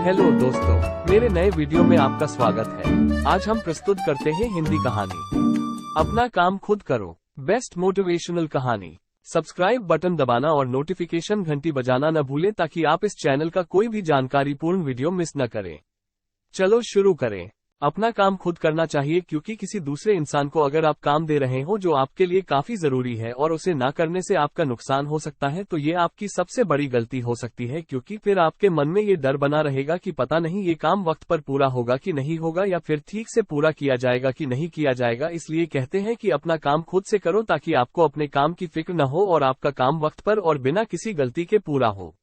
Hello दोस्तों, मेरे नए वीडियो में आपका स्वागत है। आज हम प्रस्तुत करते हैं हिंदी कहानी अपना काम खुद करो, बेस्ट मोटिवेशनल कहानी। सब्सक्राइब बटन दबाना और नोटिफिकेशन घंटी बजाना न भूलें ताकि आप इस चैनल का कोई भी जानकारीपूर्ण वीडियो मिस न करें। चलो शुरू करें। अपना काम खुद करना चाहिए क्योंकि किसी दूसरे इंसान को अगर आप काम दे रहे हो जो आपके लिए काफी जरूरी है और उसे ना करने से आपका नुकसान हो सकता है तो ये आपकी सबसे बड़ी गलती हो सकती है, क्योंकि फिर आपके मन में ये डर बना रहेगा कि पता नहीं ये काम वक्त पर पूरा होगा कि नहीं होगा या फिर ठीक से पूरा किया जाएगा कि नहीं किया जाएगा। इसलिए कहते हैं कि अपना काम खुद से करो ताकि आपको अपने काम की फिक्र न हो और आपका काम वक्त पर और बिना किसी गलती के पूरा हो।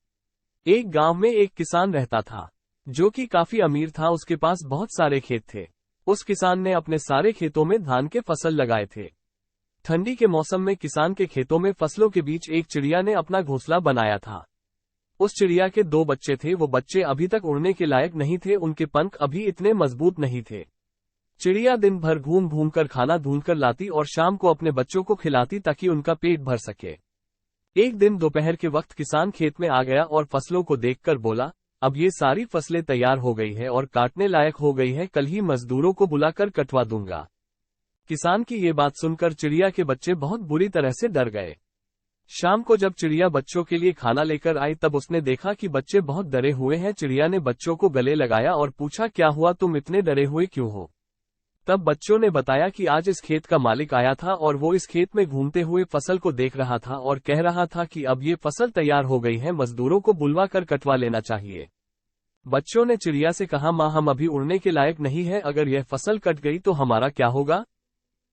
एक गांव में एक किसान रहता था जो कि काफी अमीर था। उसके पास बहुत सारे खेत थे। उस किसान ने अपने सारे खेतों में धान के फसल लगाए थे। ठंडी के मौसम में किसान के खेतों में फसलों के बीच एक चिड़िया ने अपना घोंसला बनाया था। उस चिड़िया के 2 बच्चे थे। वो बच्चे अभी तक उड़ने के लायक नहीं थे, उनके पंख अभी इतने मजबूत नहीं थे। चिड़िया दिन भर घूम घूम कर खाना ढूंढ कर लाती और शाम को अपने बच्चों को खिलाती ताकि उनका पेट भर सके। एक दिन दोपहर के वक्त किसान खेत में आ गया और फसलों को देखकर बोला, अब ये सारी फसलें तैयार हो गई है और काटने लायक हो गई है, कल ही मजदूरों को बुलाकर कटवा दूंगा। किसान की ये बात सुनकर चिड़िया के बच्चे बहुत बुरी तरह से डर गए। शाम को जब चिड़िया बच्चों के लिए खाना लेकर आई तब उसने देखा कि बच्चे बहुत डरे हुए हैं। चिड़िया ने बच्चों को गले लगाया और पूछा, क्या हुआ, तुम इतने डरे हुए क्यों हो? तब बच्चों ने बताया कि आज इस खेत का मालिक आया था और वो इस खेत में घूमते हुए फसल को देख रहा था और कह रहा था कि अब ये फसल तैयार हो गई है, मजदूरों को बुलवा कर कटवा लेना चाहिए। बच्चों ने चिड़िया से कहा, माँ हम अभी उड़ने के लायक नहीं है, अगर यह फसल कट गई तो हमारा क्या होगा?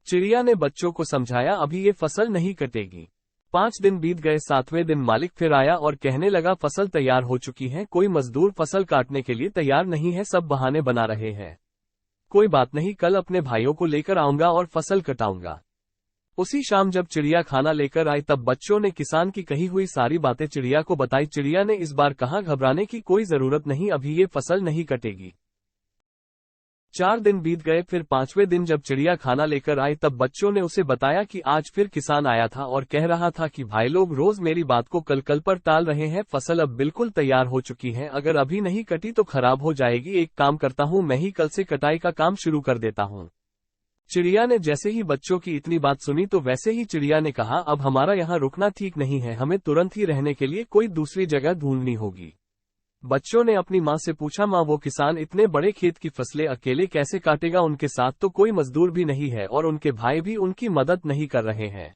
चिड़िया ने बच्चों को समझाया, अभी ये फसल नहीं कटेगी। 5 दिन बीत गए। 7वें दिन मालिक फिर आया और कहने लगा, फसल तैयार हो चुकी है, कोई मजदूर फसल काटने के लिए तैयार नहीं है, सब बहाने बना रहे हैं। कोई बात नहीं, कल अपने भाइयों को लेकर आऊंगा और फसल कटाऊंगा। उसी शाम जब चिड़िया खाना लेकर आई तब बच्चों ने किसान की कही हुई सारी बातें चिड़िया को बताई। चिड़िया ने इस बार कहा, घबराने की कोई जरूरत नहीं, अभी ये फसल नहीं कटेगी। 4 दिन बीत गए। फिर 5वें दिन जब चिड़िया खाना लेकर आई तब बच्चों ने उसे बताया कि आज फिर किसान आया था और कह रहा था कि भाई लोग रोज मेरी बात को कल पर टाल रहे हैं, फसल अब बिल्कुल तैयार हो चुकी है, अगर अभी नहीं कटी तो खराब हो जाएगी। एक काम करता हूँ, मैं ही कल से कटाई का काम शुरू कर देता हूँ। चिड़िया ने जैसे ही बच्चों की इतनी बात सुनी तो वैसे ही चिड़िया ने कहा, अब हमारा यहाँ रुकना ठीक नहीं है, हमें तुरंत ही रहने के लिए कोई दूसरी जगह ढूंढनी होगी। बच्चों ने अपनी माँ से पूछा, माँ वो किसान इतने बड़े खेत की फसलें अकेले कैसे काटेगा? उनके साथ तो कोई मजदूर भी नहीं है और उनके भाई भी उनकी मदद नहीं कर रहे हैं,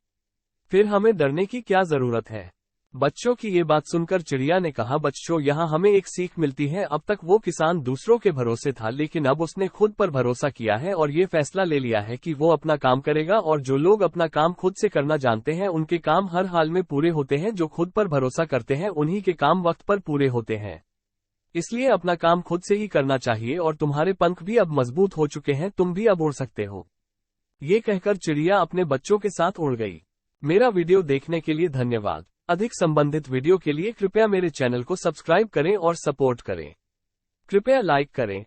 फिर हमें डरने की क्या जरूरत है? बच्चों की ये बात सुनकर चिड़िया ने कहा, बच्चों यहाँ हमें एक सीख मिलती है। अब तक वो किसान दूसरों के भरोसे था, लेकिन अब उसने खुद पर भरोसा किया है और ये फैसला ले लिया है कि वो अपना काम करेगा। और जो लोग अपना काम खुद से करना जानते हैं उनके काम हर हाल में पूरे होते हैं। जो खुद पर भरोसा करते हैं उन्हीं के काम वक्त पर पूरे होते हैं। इसलिए अपना काम खुद से ही करना चाहिए और तुम्हारे पंख भी अब मजबूत हो चुके हैं, तुम भी अब उड़ सकते हो। ये कहकर चिड़िया अपने बच्चों के साथ उड़ गई। मेरा वीडियो देखने के लिए धन्यवाद। अधिक संबंधित वीडियो के लिए कृपया मेरे चैनल को सब्सक्राइब करें और सपोर्ट करें। कृपया लाइक करें।